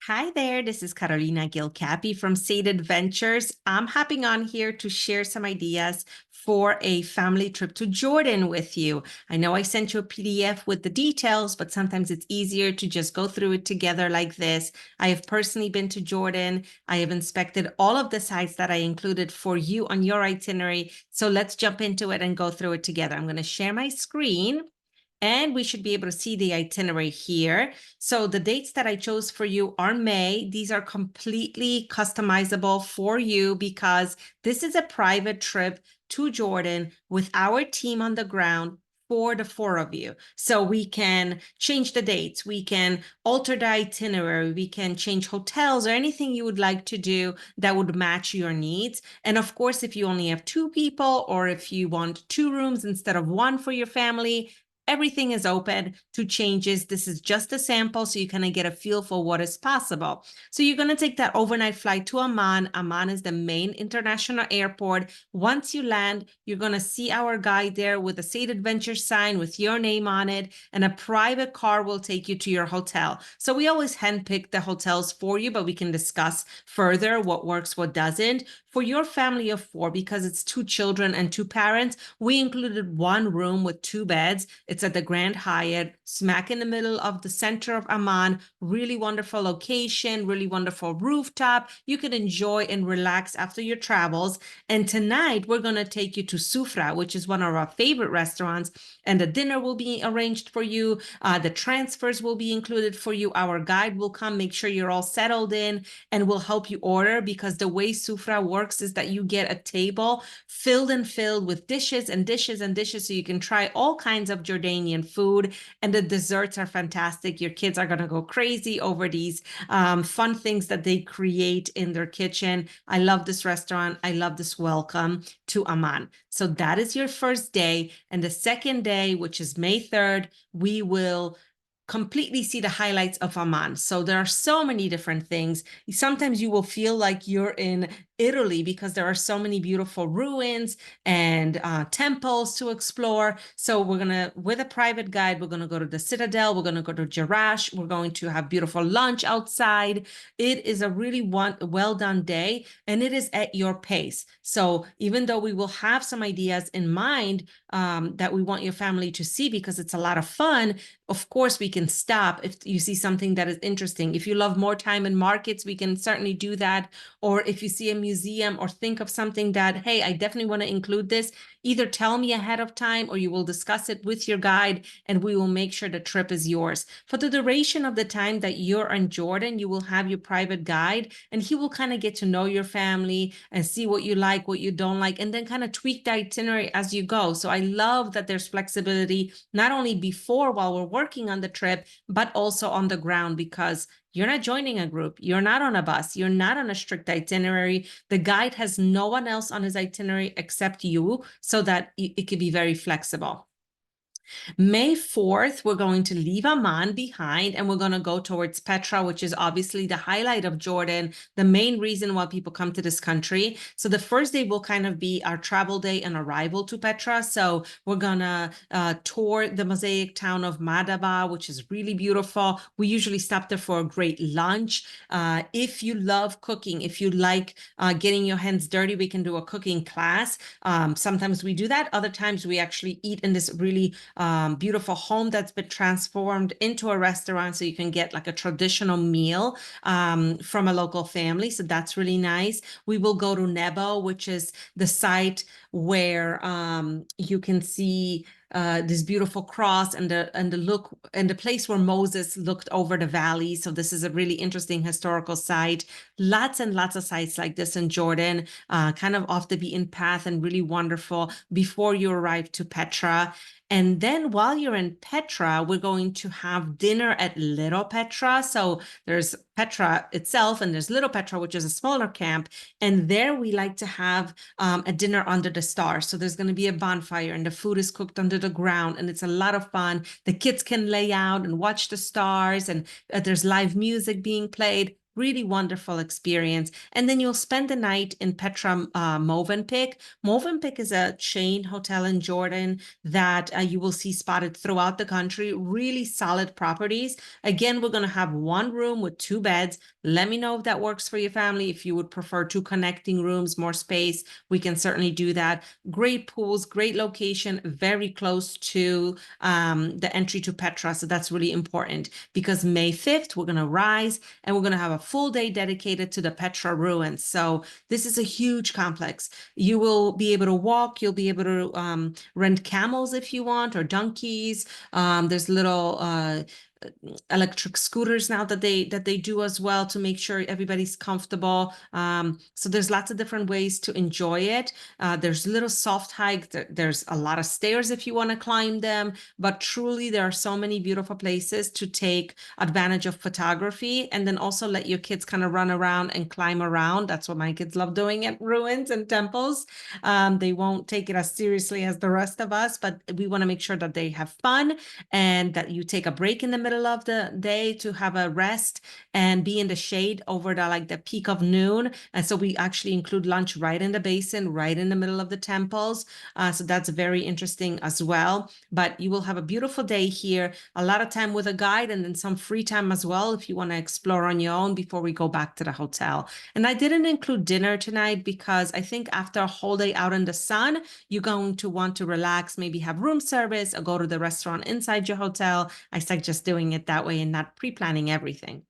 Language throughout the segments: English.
Hi there, this is Carolina Gilcapi from Sade Adventures. I'm hopping on here to share some ideas for a family trip to Jordan with you. I know I sent you a PDF with the details, but sometimes it's easier to just go through it together like this. I have personally been to Jordan. I have inspected all of the sites that I included for you on your itinerary. So let's jump into it and go through it together. I'm going to share my screen. And we should be able to see the itinerary here. So the dates that I chose for you are May. These are completely customizable for you because this is a private trip to Jordan with our team on the ground for the four of you. So we can change the dates, we can alter the itinerary, we can change hotels or anything you would like to do that would match your needs. And of course, if you only have two people or if you want two rooms instead of one for your family, everything is open to changes. This is just a sample, so you kind of get a feel for what is possible. So you're going to take that overnight flight to Amman. Amman is the main international airport. Once you land, you're going to see our guide there with a Sade Adventure sign with your name on it, and a private car will take you to your hotel. So we always handpick the hotels for you, but we can discuss further what works, what doesn't. For your family of four, because it's two children and two parents, we included one room with two beds. It's at the Grand Hyatt, smack in the middle of the center of Amman. Really wonderful location, really wonderful rooftop. You can enjoy and relax after your travels. And tonight, we're going to take you to Sufra, which is one of our favorite restaurants. And the dinner will be arranged for you. The transfers will be included for you. Our guide will come, make sure you're all settled in, and will help you order, because the way Sufra works is that you get a table filled with dishes and dishes and dishes, so you can try all kinds of Jordanian food, and the desserts are fantastic. Your kids are going to go crazy over these fun things that they create in their kitchen. I love this restaurant. I love this welcome to Amman. So that is your first day. And the second day, which is May 3rd, we will completely see the highlights of Amman. So there are so many different things. Sometimes you will feel like you're in Italy because there are so many beautiful ruins and temples to explore. So we're gonna, with a private guide, we're gonna go to the Citadel, we're gonna go to Jerash, we're going to have beautiful lunch outside. It is a really well done day, and it is at your pace. So even though we will have some ideas in mind that we want your family to see because it's a lot of fun, of course, we can stop if you see something that is interesting. If you love more time in markets, we can certainly do that. Or if you see a museum or think of something that, hey, I definitely want to include this, either tell me ahead of time or you will discuss it with your guide, and we will make sure the trip is yours. For the duration of the time that you're in Jordan, you will have your private guide, and he will kind of get to know your family and see what you like, what you don't like, and then kind of tweak the itinerary as you go. So I love that there's flexibility, not only before while we're working on the trip, but also on the ground, because you're not joining a group. You're not on a bus. You're not on a strict itinerary. The guide has no one else on his itinerary except you, so that it could be very flexible. May 4th, we're going to leave Amman behind and we're going to go towards Petra, which is obviously the highlight of Jordan, the main reason why people come to this country. So the first day will kind of be our travel day and arrival to Petra. So we're going to tour the mosaic town of Madaba, which is really beautiful. We usually stop there for a great lunch. If you love cooking, if you like getting your hands dirty, we can do a cooking class. Sometimes we do that. Other times we actually eat in this really beautiful home that's been transformed into a restaurant, so you can get like a traditional meal from a local family. So that's really nice. We will go to Nebo, which is the site where you can see this beautiful cross and the look and the place where Moses looked over the valley. So this is a really interesting historical site. Lots and lots of sites like this in Jordan, kind of off the beaten path and really wonderful before you arrive to Petra. And then while you're in Petra, we're going to have dinner at Little Petra. So there's Petra itself, and there's Little Petra, which is a smaller camp. And there we like to have a dinner under the stars. So there's going to be a bonfire, and the food is cooked under the ground, and it's a lot of fun. The kids can lay out and watch the stars, and there's live music being played. really wonderful experience. And then you'll spend the night in Petra, Movenpick. Movenpick is a chain hotel in Jordan that you will see spotted throughout the country, really solid properties. Again, we're going to have one room with two beds. Let me know if that works for your family. If you would prefer two connecting rooms, more space, we can certainly do that. Great pools, great location, very close to the entry to Petra. So that's really important because May 5th, we're going to rise and we're going to have a full day dedicated to the Petra ruins. So this is a huge complex. You will be able to walk, you'll be able to rent camels if you want, or donkeys. There's little electric scooters now that they do as well to make sure everybody's comfortable. So there's lots of different ways to enjoy it. There's little soft hike. There's a lot of stairs if you want to climb them, but truly there are so many beautiful places to take advantage of photography, and then also let your kids kind of run around and climb around. That's what my kids love doing at ruins and temples. They won't take it as seriously as the rest of us, but we want to make sure that they have fun and that you take a break in the middle of the day to have a rest and be in the shade over the peak of noon. And so we actually include lunch right in the basin, right in the middle of the temples. So that's very interesting as well. But you will have a beautiful day here, a lot of time with a guide, and then some free time as well if you want to explore on your own before we go back to the hotel. And I didn't include dinner tonight because I think after a whole day out in the sun, you're going to want to relax, maybe have room service or go to the restaurant inside your hotel. I suggest doing it that way and not pre-planning everything.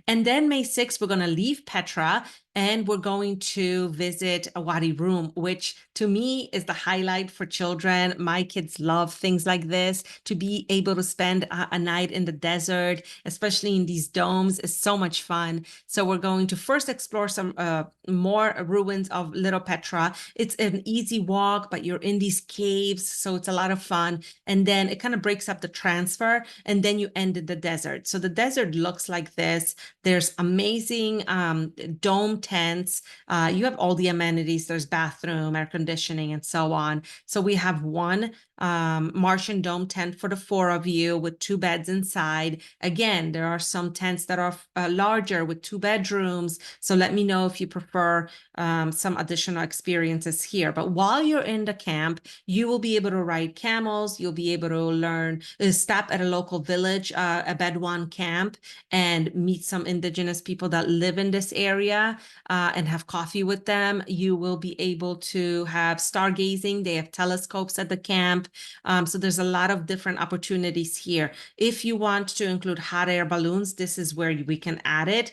And then May 6th, we're going to leave Petra and we're going to visit a Wadi Rum, which to me is the highlight for children. My kids love things like this. To be able to spend a night in the desert, especially in these domes, is so much fun. So we're going to first explore some more ruins of Little Petra. It's an easy walk, but you're in these caves, so it's a lot of fun. And then it kind of breaks up the transfer, and then you end in the desert. So the desert looks like this. There's amazing dome tents. You have all the amenities. There's bathroom, air conditioning, and so on. So we have one Martian dome tent for the four of you with two beds inside. Again, there are some tents that are larger with two bedrooms. So let me know if you prefer some additional experiences here. But while you're in the camp, you will be able to ride camels. You'll be able to learn, stop at a local village, a Bedouin camp, and meet some indigenous people that live in this area and have coffee with them. You will be able to have stargazing. They have telescopes at the camp. So there's a lot of different opportunities here. If you want to include hot air balloons, this is where we can add it.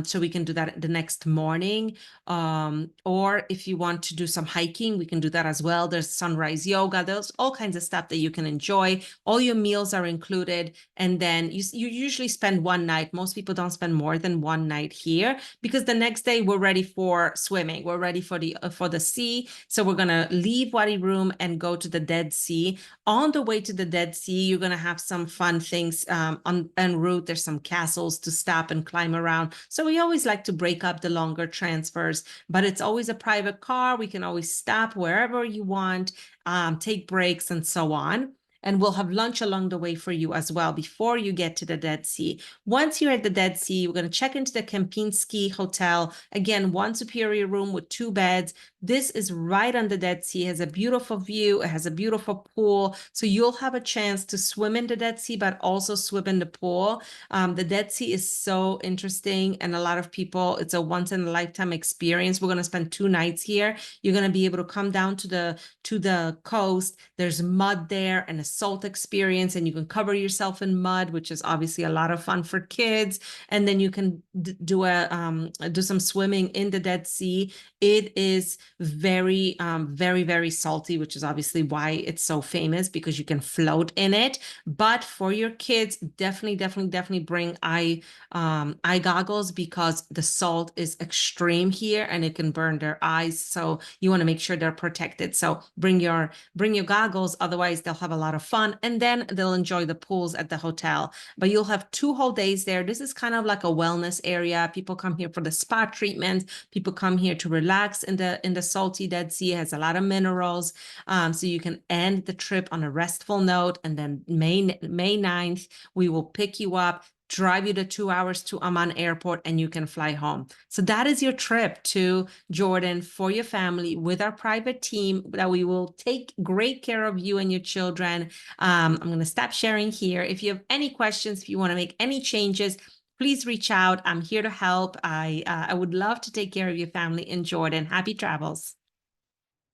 So we can do that the next morning. Or if you want to do some hiking, we can do that as well. There's sunrise yoga. There's all kinds of stuff that you can enjoy. All your meals are included. And then you usually spend one night. Most people don't spend more than one night here because the next day we're ready for swimming. We're ready for the sea. So we're going to leave Wadi Rum and go to the Dead Sea. On the way to the Dead Sea, you're going to have some fun things en route. There's some castles to stop and climb around. So we always like to break up the longer transfers, but it's always a private car. We can always stop wherever you want, take breaks and so on. And we'll have lunch along the way for you as well before you get to the Dead Sea. Once you're at the Dead Sea, we're going to check into the Kempinski Hotel. Again, one superior room with two beds. This is right on the Dead Sea. It has a beautiful view. It has a beautiful pool. So you'll have a chance to swim in the Dead Sea, but also swim in the pool. The Dead Sea is so interesting, and a lot of people, it's a once in a lifetime experience. We're going to spend 2 nights here. You're going to be able to come down to the coast. There's mud there and a salt experience, and you can cover yourself in mud, which is obviously a lot of fun for kids. And then you can do some swimming in the Dead Sea. It is very, very, very salty, which is obviously why it's so famous, because you can float in it. But for your kids, definitely bring eye goggles, because the salt is extreme here and it can burn their eyes. So you want to make sure they're protected. So bring your goggles, otherwise they'll have a lot of fun, and then they'll enjoy the pools at the hotel. But you'll have 2 whole days there. This is kind of like a wellness area. People come here for the spa treatment. People come here to relax in the salty Dead Sea. It has a lot of minerals. So you can end the trip on a restful note. And then May 9th, we will pick you up, drive you the 2 hours to Amman airport, and you can fly home. So that is your trip to Jordan for your family with our private team that we will take great care of you and your children. I'm going to stop sharing here. If you have any questions, if you want to make any changes, please reach out. I'm here to help. I would love to take care of your family in Jordan. Happy travels.